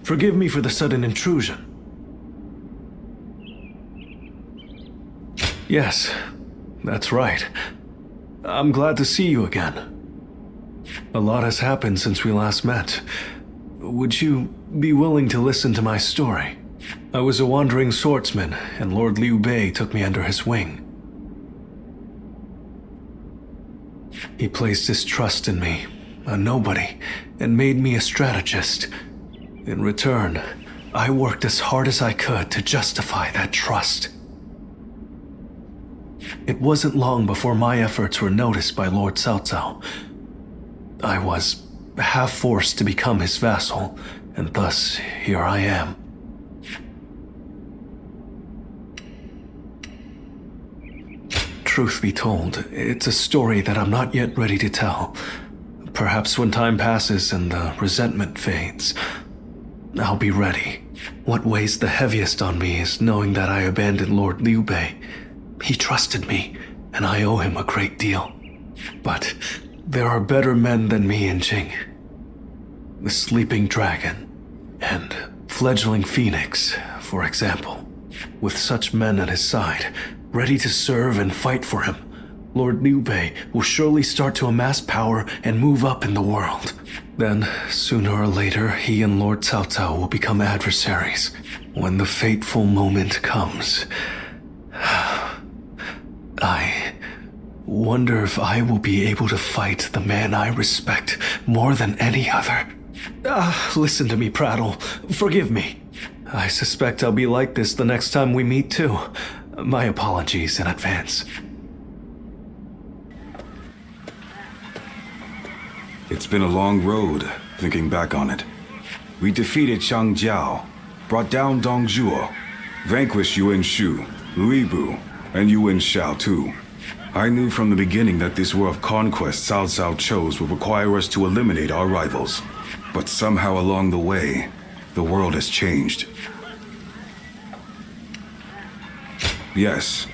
Forgive me for the sudden intrusion. Yes, that's right. I'm glad to see you again. A lot has happened since we last met. Would you be willing to listen to my story? I was a wandering swordsman, and Lord Liu Bei took me under his wing. He placed his trust in me, a nobody, and made me a strategist. In return, I worked as hard as I could to justify that trust. It wasn't long before my efforts were noticed by Lord Cao Cao. I was half forced to become his vassal, and thus here I am. Truth be told, it's a story that I'm not yet ready to tell. Perhaps when time passes and the resentment fades, I'll be ready. What weighs the heaviest on me is knowing that I abandoned Lord Liu Bei. He trusted me, and I owe him a great deal. But there are better men than me in Jing. The Sleeping Dragon and Fledgling Phoenix, for example. With such men at his side, ready to serve and fight for him, Lord Liu Bei will surely start to amass power and move up in the world. Then, sooner or later, he and Lord Cao Cao will become adversaries. When the fateful moment comes, I wonder if I will be able to fight the man I respect more than any other. Listen to me prattle. Forgive me. I suspect I'll be like this the next time we meet too. My apologies in advance. It's been a long road, thinking back on it. We defeated Chang Jiao, brought down Dong Zhuo, vanquished Yuan Shu, Lui Bu, and Yuan Shao too. I knew from the beginning that this war of conquest Cao Cao chose would require us to eliminate our rivals. But somehow along the way, the world has changed. Yes,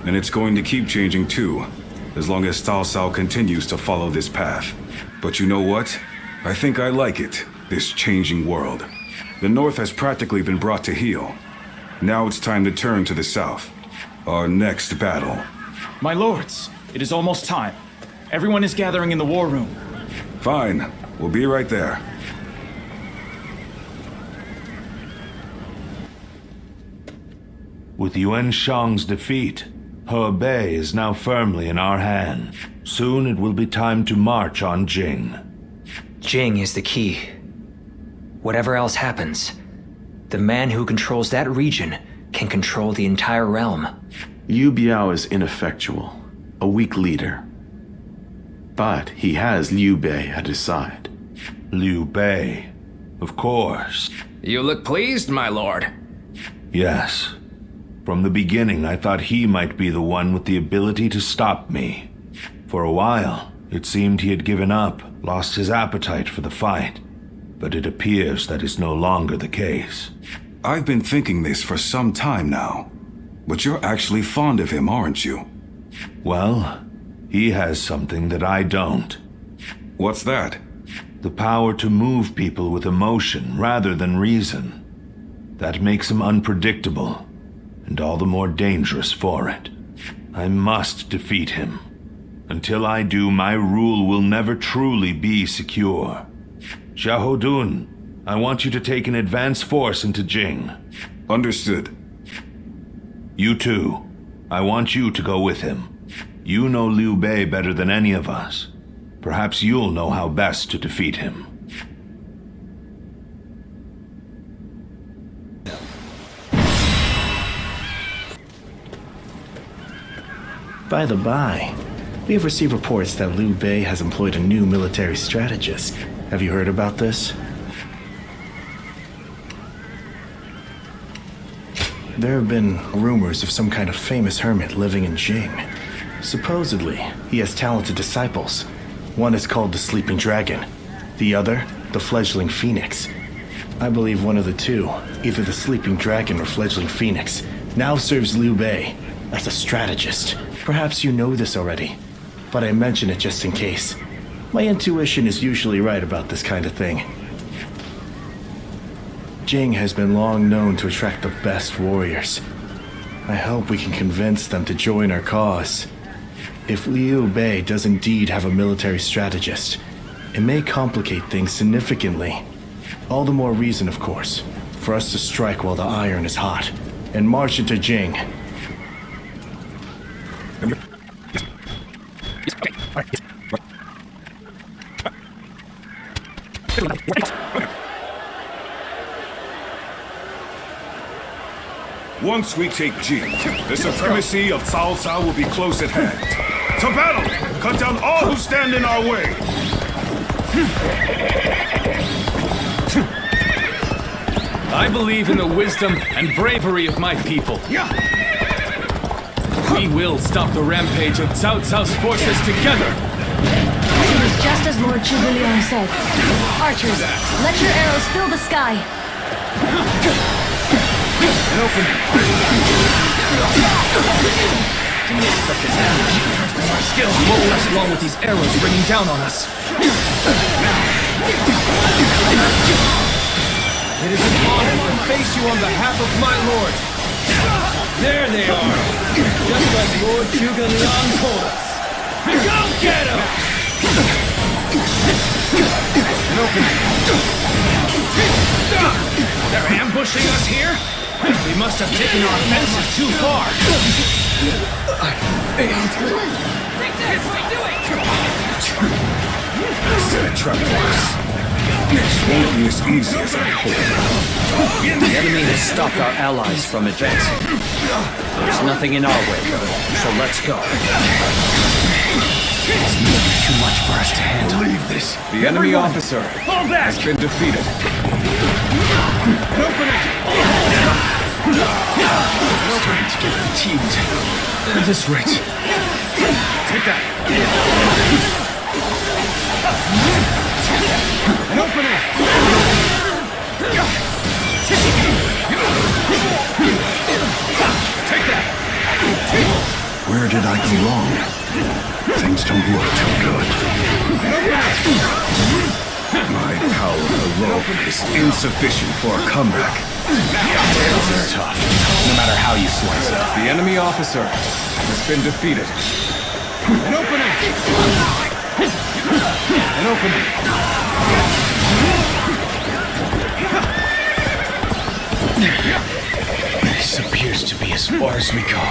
and it's going to keep changing too, as long as Cao Cao continues to follow this path. But you know what? I think I like it, this changing world. The North has practically been brought to heel. Now it's time to turn to the South. Our next battle. My lords, it is almost time. Everyone is gathering in the war room. Fine, we'll be right there. With Yuan Shang's defeat, Hebei is now firmly in our hand. Soon it will be time to march on Jing. Jing is the key. Whatever else happens, the man who controls that region can control the entire realm. Yu Biao is ineffectual, a weak leader. But he has Liu Bei at his side. Liu Bei, of course. You look pleased, my lord. Yes. From the beginning, I thought he might be the one with the ability to stop me. For a while, it seemed he had given up, lost his appetite for the fight. But it appears that is no longer the case. I've been thinking this for some time now. But you're actually fond of him, aren't you? Well, he has something that I don't. What's that? The power to move people with emotion rather than reason. That makes him unpredictable, and all the more dangerous for it. I must defeat him. Until I do, my rule will never truly be secure. Xiahodun, I want you to take an advance force into Jing. Understood. You too. I want you to go with him. You know Liu Bei better than any of us. Perhaps you'll know how best to defeat him. By the by, we have received reports that Liu Bei has employed a new military strategist. Have you heard about this? There have been rumors of some kind of famous hermit living in Jing. Supposedly, he has talented disciples. One is called the Sleeping Dragon, the other, the Fledgling Phoenix. I believe one of the two, either the Sleeping Dragon or Fledgling Phoenix, now serves Liu Bei as a strategist. Perhaps you know this already, but I mention it just in case. My intuition is usually right about this kind of thing. Jing has been long known to attract the best warriors. I hope we can convince them to join our cause. If Liu Bei does indeed have a military strategist, it may complicate things significantly. All the more reason, of course, for us to strike while the iron is hot and march into Jing. Once we take Jing, the supremacy of Cao Cao will be close at hand. To battle! Cut down all who stand in our way! I believe in the wisdom and bravery of my people. We will stop the rampage of Cao Cao's forces together! It is just as Lord Zhuge said. Archers, let your arrows fill the sky. Our skill won't last long with these arrows raining down on us. It is an honor to face you on behalf of my lord. There they are, just like Lord Zhuge Liang told us. Go get him! They're ambushing us here? We must have taken our offensive too far. I failed. I set a trap for us. This won't be as easy as I hoped. The enemy has stopped our allies from advancing. There's nothing in our way, so let's go. It's maybe too much for us to handle. Leave this. The enemy officer has been defeated. I'm starting to get fatigued. At this rate. Take that. An opening! Take that! Where did I go wrong? Things don't look too good. My power alone is insufficient for a comeback. This is tough, no matter how you slice it. The enemy officer has been defeated. An opening! An opening! This appears to be as far as we go.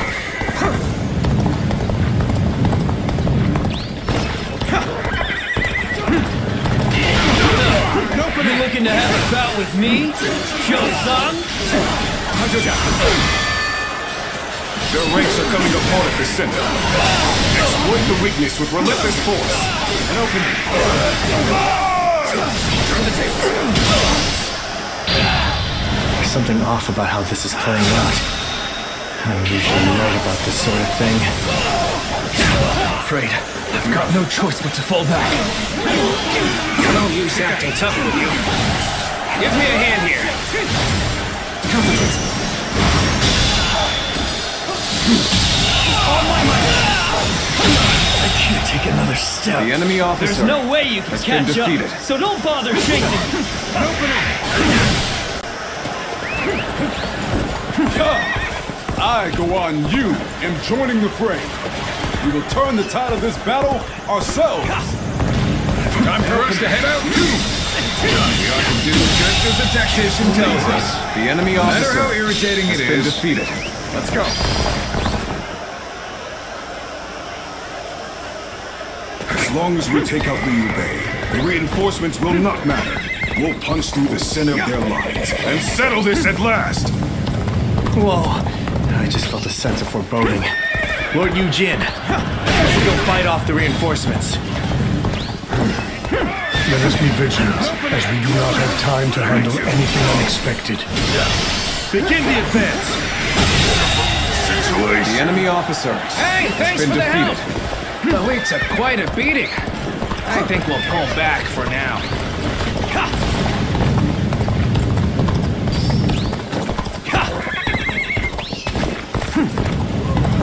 You looking to have a bout with me, Kyo-san? Their ranks are coming apart at the center. Exploit the weakness with relentless force. An opening. Turn the table. There's something off about how this is playing out. I'm usually right about this sort of thing. I'm afraid I've got no choice but to fall back. No use acting tough with you. Give me a hand here. I can't take another step. The enemy officer There's no way you can has been catch up, defeated. so don't bother chasing. An opening. I, Guan Yu, am joining the fray. We will turn the tide of this battle ourselves. Time for us to head out too. We ought to do just as the tactician tells us. The enemy No matter officer how irritating has it been is. defeated. Let's go. As long as we take out Liu Bei, the reinforcements will not matter. We'll punch through the center of their lines and settle this at last. Whoa, I just felt a sense of foreboding. Lord Eugene, we should go fight off the reinforcements. Let us be vigilant, as we do not have time to handle anything unexpected. Begin the advance. The enemy officer Hey, has thanks been for the defeated. help. Though we took quite a beating. I think we'll pull back for now.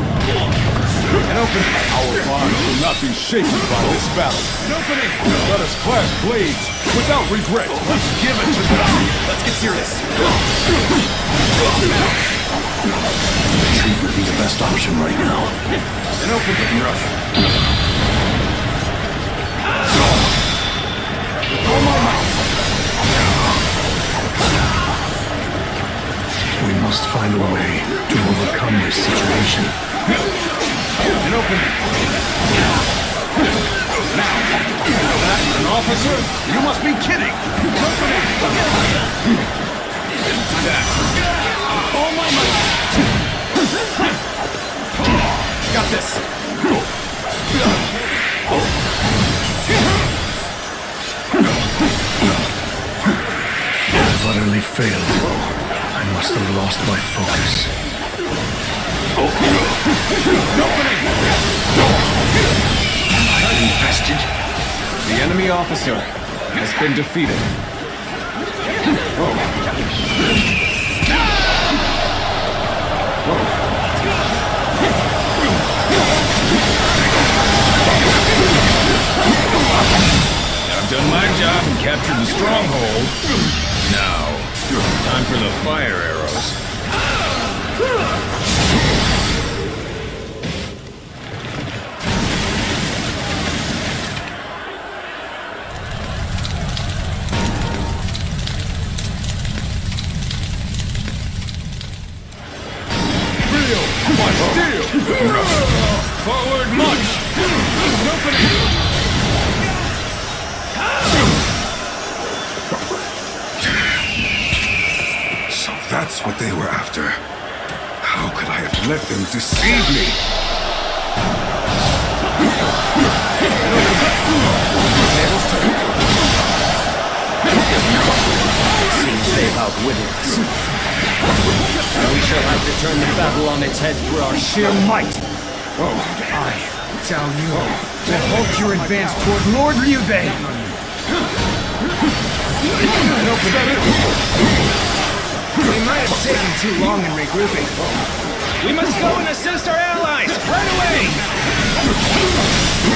An opening. Our bonds will not be shaken by this battle. An opening. Let us clash blades without regret. Let's give it to them. Let's get serious. Retreat would be the best option right now. And open the rough. We must find a way to overcome this situation. And open it. Now, an officer? You must be kidding! Open it! That. Oh my might! Got this! I've utterly failed. I must have lost my focus. Infested. The enemy officer has been defeated. I've done my job and captured the stronghold. Now, time for the fire arrows. Forward march! So that's what they were after. How could I have let them deceive me? Seems they've outwitted us. We shall have to turn the battle on its head through our sheer might. I, Zhao Yu, will halt your advance toward Lord Liu Bei. We might have taken too long in regrouping. We must go and assist our allies, right away!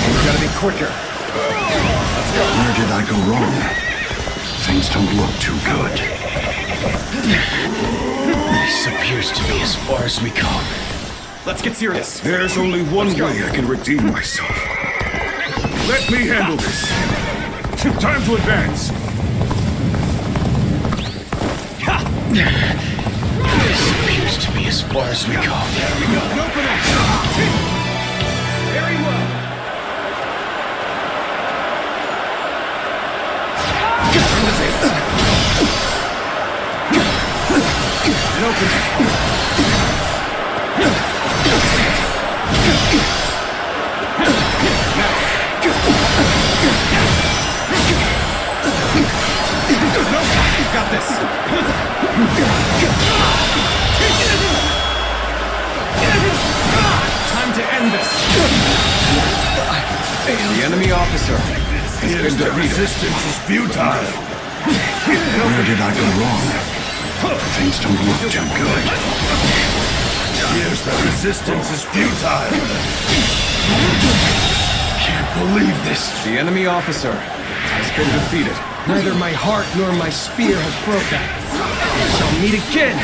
We gotta be quicker. Where did I go wrong? Things don't look too good. This appears to be as far as we come. Let's get serious. There's only one way I can redeem myself. Let me handle this. Time to advance. This appears to be as far as we come. Very well. And open Got this. Time to end this. The enemy officer has been defeated. Resistance is futile. Where did I go wrong? Things don't look too good. Here's the resistance is futile. Can't believe this. The enemy officer has been defeated. Neither my heart nor my spear have broken. We shall meet again.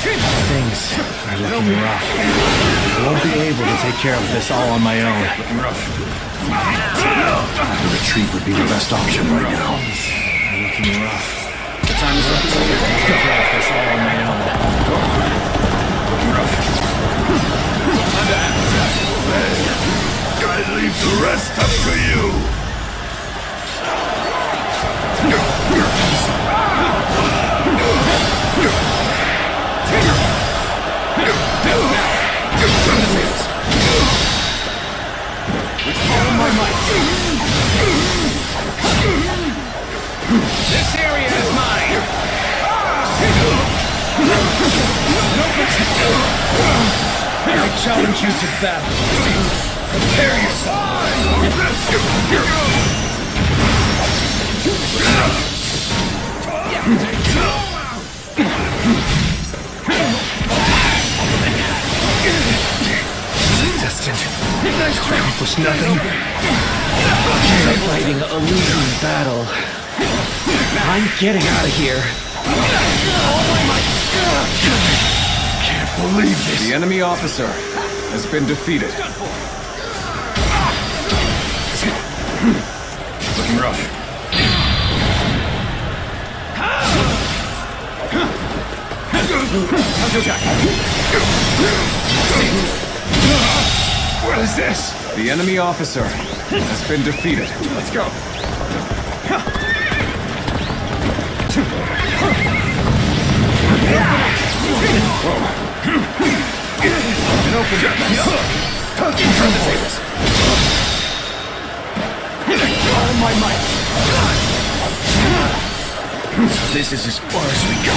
Things are looking rough. I won't be able to take care of this all on my own. Looking rough. The retreat would be the best option right now. Looking rough. The time is up to take care of this all on my own. Looking rough. Time to act. I leave the rest up to you. This area is mine. I challenge you to battle. Prepare Destined to accomplish nothing. Fighting a losing battle. I'm getting out of here. Can't believe this. The enemy officer has been defeated. Looking rough. What is this? The enemy officer has been defeated. Let's go. And open All my might. This is as far as we go.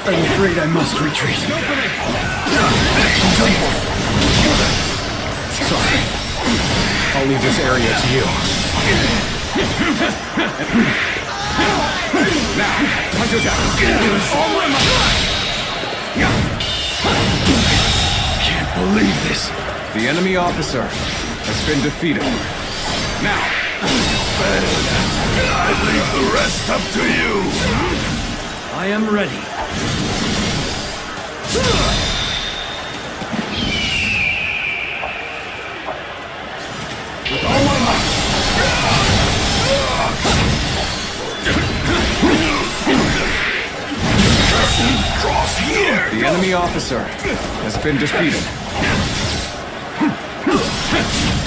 I'm afraid I must retreat. Sorry. I'll leave this area to you. now. Punch it down. All my might. Can't believe this. The enemy officer has been defeated. Now. I leave the rest up to you. I am ready. With all my might. Cross here. The enemy officer has been defeated.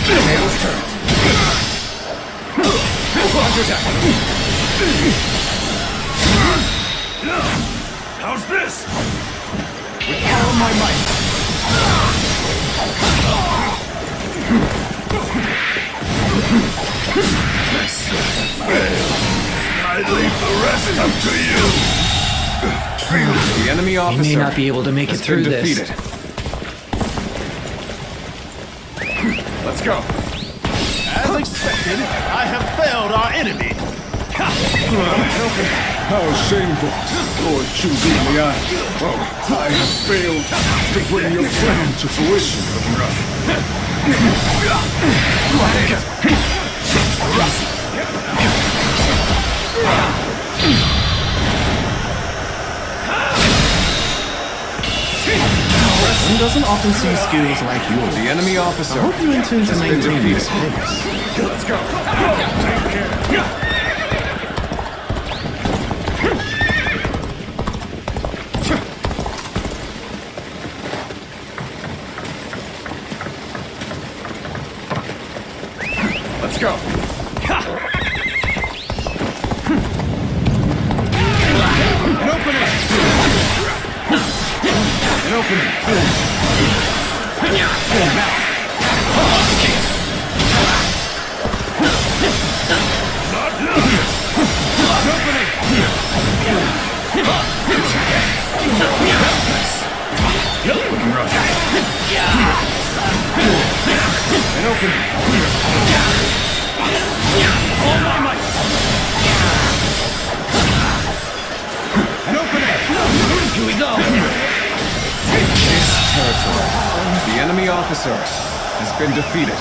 Tails turned. Counterattack. How's this? With all my might. I leave the rest up to you. The enemy officer He may not be able to make it has through been this. defeated. Let's go. As expected, I have failed our enemy. How shameful, Lord Chugulian. Oh, I have failed to bring your plan to fruition. One doesn't often see skills like yours. The enemy officer I hope you intend to has been maintain defeated. this pace. Let's go. Let's go. An opening. An opening. Now. Looking rough. An opening. All my might. An opening. Here we go. This territory. The enemy officer has been defeated.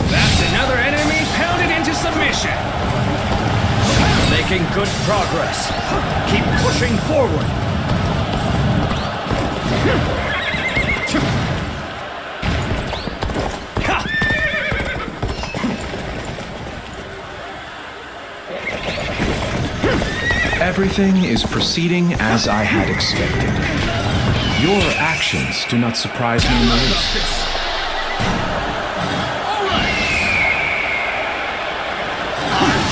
That's another enemy pounded into submission. Making good progress. Keep pushing forward. Everything is proceeding as I had expected. Your actions do not surprise me in the least.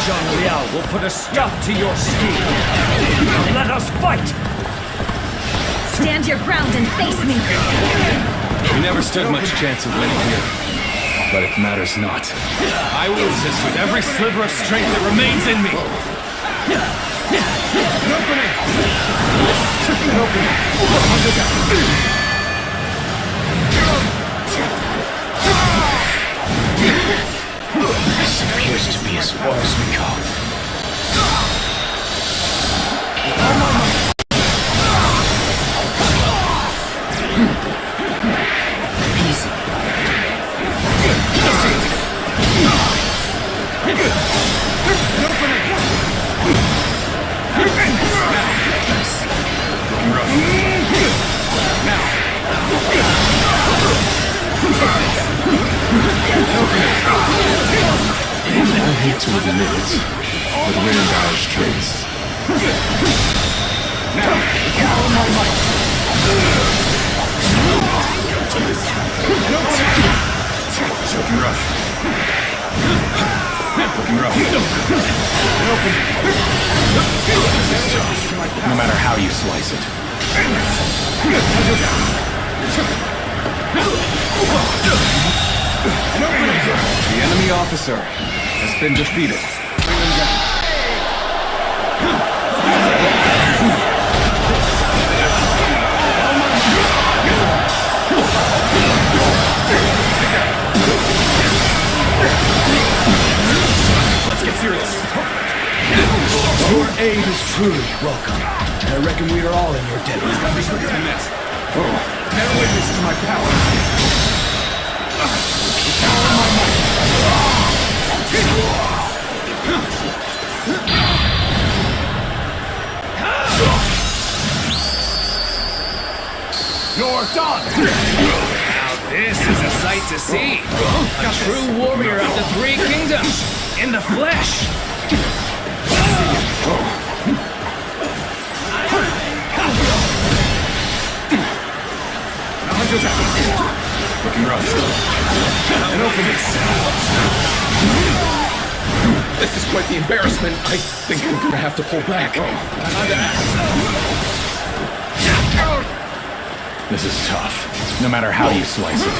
Zhang Liao will put a stop to your scheme. Let us fight! Stand your ground and face me. We never stood much chance of winning here. But it matters not. I will resist with every sliver of strength that remains in me. This appears to be as far as we go. Easy. I hate to admit it, but we're in dire straits. Looking rough. Looking rough. No matter how you slice it. The enemy officer has been defeated. Let's get serious. Your aid is truly welcome. I reckon we are all in your debt. Bear witness to my power. You're done! Now this is a sight to see. A true warrior of the Three Kingdoms, in the flesh. Looking rough. And open this. This is quite the embarrassment. I think I'm gonna have to pull back. This is tough. No matter how you slice it.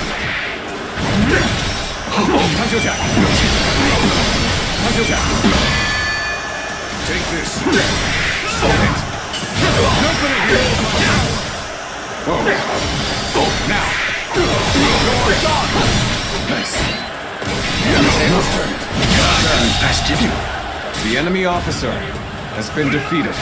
Take this. Now. Nice. The enemy officer has been defeated.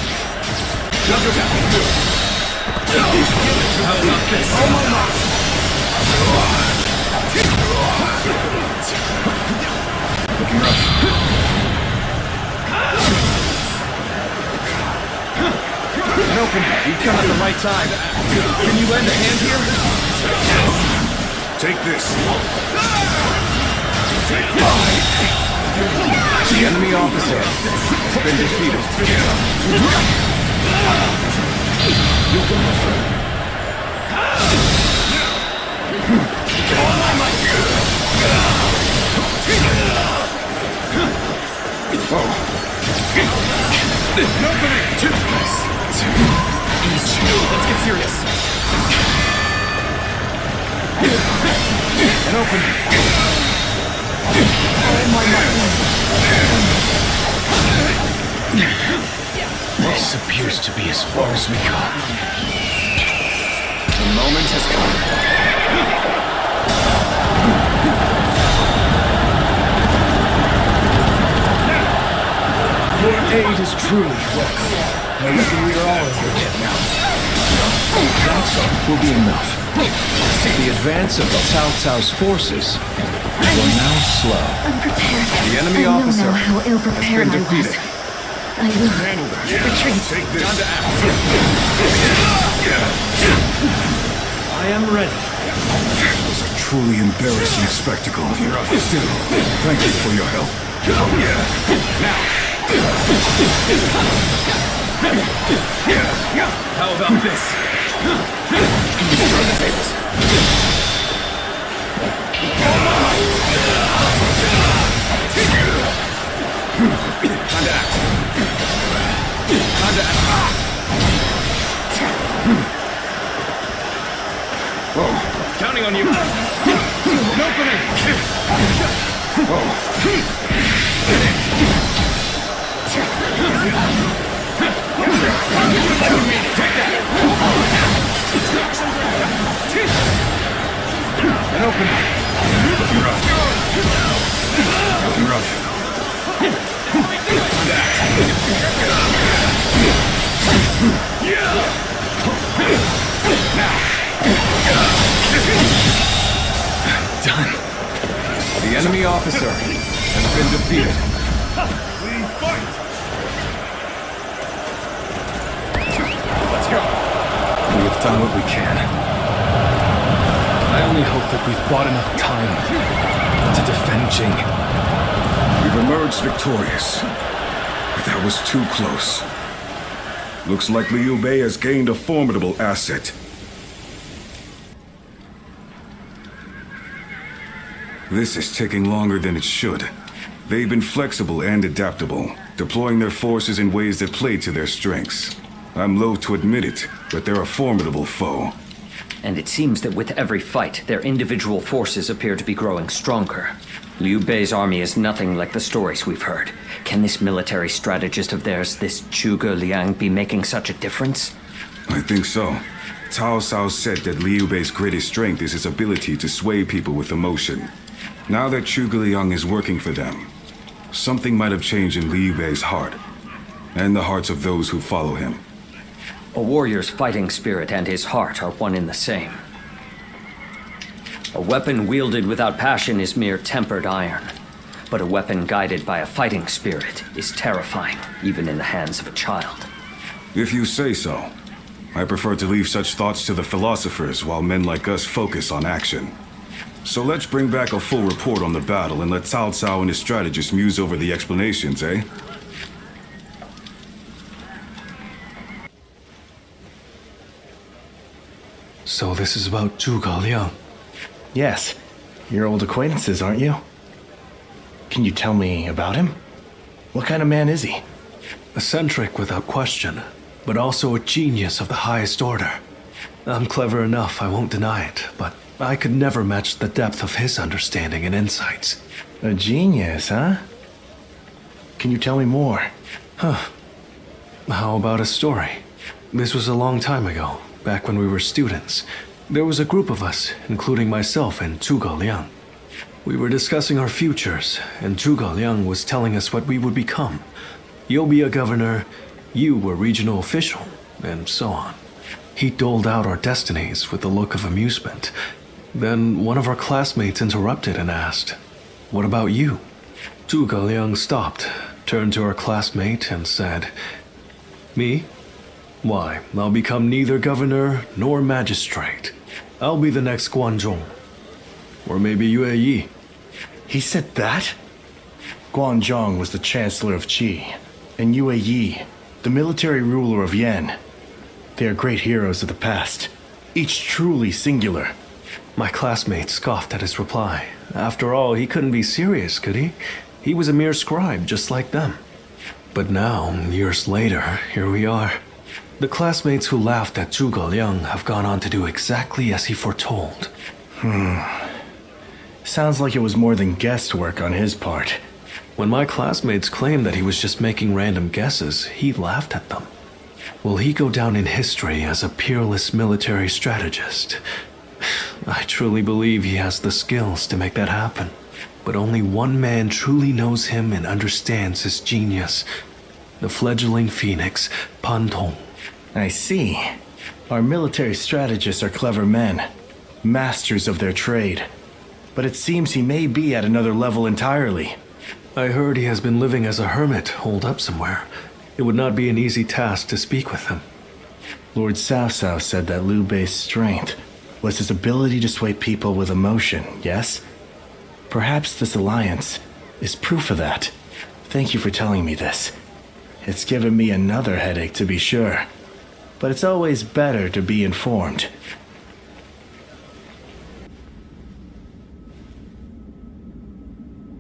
Looking rough. And open. You've come at the right time. Can you lend a hand here? Take this. The enemy officer has been defeated. Let's get serious. And open. This appears to be as far as we go. The moment has come. Your aid is truly welcome. I reckon we are all in your debt now. That will be enough. The advance of Cao Cao's forces will now slow. Unprepared. The enemy I officer know now how ill has prepared been I was. defeated. I will retreat. Take this. I am ready. It was a truly embarrassing spectacle. Still, thank you for your help. How about this? Turn the tables. Time to act. Time to act. Counting on you. An opening. The enemy officer has been defeated. We fight! Let's go. We have done what we can. I only hope that we've bought enough time to defend Jing. We've emerged victorious. But that was too close. Looks like Liu Bei has gained a formidable asset. This is taking longer than it should. They've been flexible and adaptable, deploying their forces in ways that play to their strengths. I'm loath to admit it, but they're a formidable foe. And it seems that with every fight, their individual forces appear to be growing stronger. Liu Bei's army is nothing like the stories we've heard. Can this military strategist of theirs, this Zhuge Liang, be making such a difference? I think so. Cao Cao said that Liu Bei's greatest strength is his ability to sway people with emotion. Now that Zhuge Liang is working for them, something might have changed in Liu Bei's heart, and the hearts of those who follow him. A warrior's fighting spirit and his heart are one and the same. A weapon wielded without passion is mere tempered iron, but a weapon guided by a fighting spirit is terrifying, even in the hands of a child. If you say so. I prefer to leave such thoughts to the philosophers while men like us focus on action. So let's bring back a full report on the battle and let Cao Cao and his strategists muse over the explanations, eh? So this is about Zhuge Liang. Yes. You're old acquaintances, aren't you? Can you tell me about him? What kind of man is he? Eccentric without question, but also a genius of the highest order. I'm clever enough, I won't deny it, but I could never match the depth of his understanding and insights. A genius, huh? Can you tell me more? How about a story? This was a long time ago, back when we were students. There was a group of us, including myself and Zhuge Liang. We were discussing our futures, and Zhuge Liang was telling us what we would become. You'll be a governor, you were regional official, and so on. He doled out our destinies with a look of amusement. Then one of our classmates interrupted and asked, "What about you?" Zhuge Liang stopped, turned to our classmate and said, "Me? Why, I'll become neither governor nor magistrate. I'll be the next Guanzhong. Or maybe Yue Yi." He said that? Guanzhong was the chancellor of Qi, and Yue Yi, the military ruler of Yan. They are great heroes of the past, each truly singular. My classmate scoffed at his reply. After all, he couldn't be serious, could he? He was a mere scribe, just like them. But now, years later, here we are. The classmates who laughed at Zhuge Liang have gone on to do exactly as he foretold. Sounds like it was more than guesswork on his part. When my classmates claimed that he was just making random guesses, he laughed at them. Will he go down in history as a peerless military strategist? I truly believe he has the skills to make that happen. But only one man truly knows him and understands his genius. The fledgling phoenix, Pan Tong. I see. Our military strategists are clever men, masters of their trade. But it seems he may be at another level entirely. I heard he has been living as a hermit, holed up somewhere. It would not be an easy task to speak with him. Lord Cao Cao said that Liu Bei's strength was his ability to sway people with emotion, yes? Perhaps this alliance is proof of that. Thank you for telling me this. It's given me another headache, to be sure. But it's always better to be informed.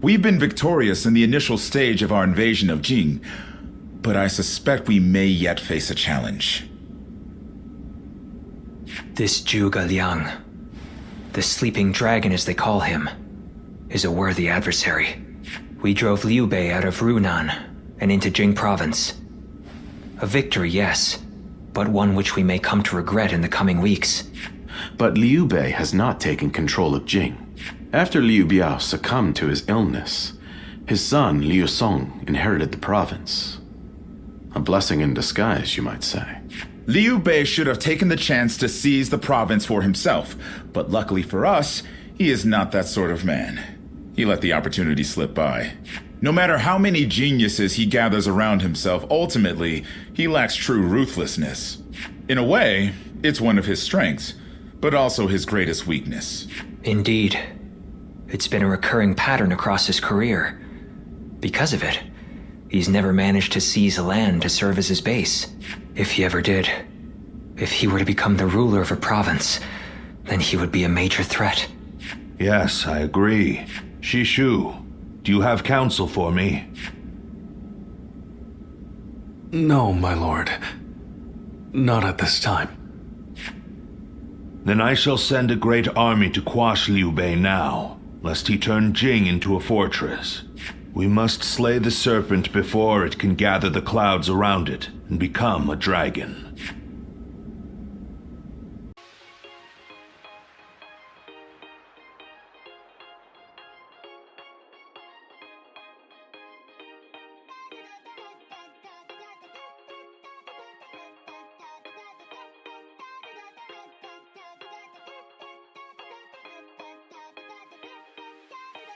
We've been victorious in the initial stage of our invasion of Jing, but I suspect we may yet face a challenge. This Zhuge Liang, the sleeping dragon as they call him, is a worthy adversary. We drove Liu Bei out of Runan and into Jing province. A victory, yes, but one which we may come to regret in the coming weeks. But Liu Bei has not taken control of Jing. After Liu Biao succumbed to his illness, his son Liu Song inherited the province. A blessing in disguise, you might say. Liu Bei should have taken the chance to seize the province for himself, but luckily for us, he is not that sort of man. He let the opportunity slip by. No matter how many geniuses he gathers around himself, ultimately, he lacks true ruthlessness. In a way, it's one of his strengths, but also his greatest weakness. Indeed. It's been a recurring pattern across his career. Because of it, he's never managed to seize a land to serve as his base. If he ever did, if he were to become the ruler of a province, then he would be a major threat. Yes, I agree. Shishu, do you have counsel for me? No, my lord. Not at this time. Then I shall send a great army to quash Liu Bei now, lest he turn Jing into a fortress. We must slay the serpent before it can gather the clouds around it and become a dragon.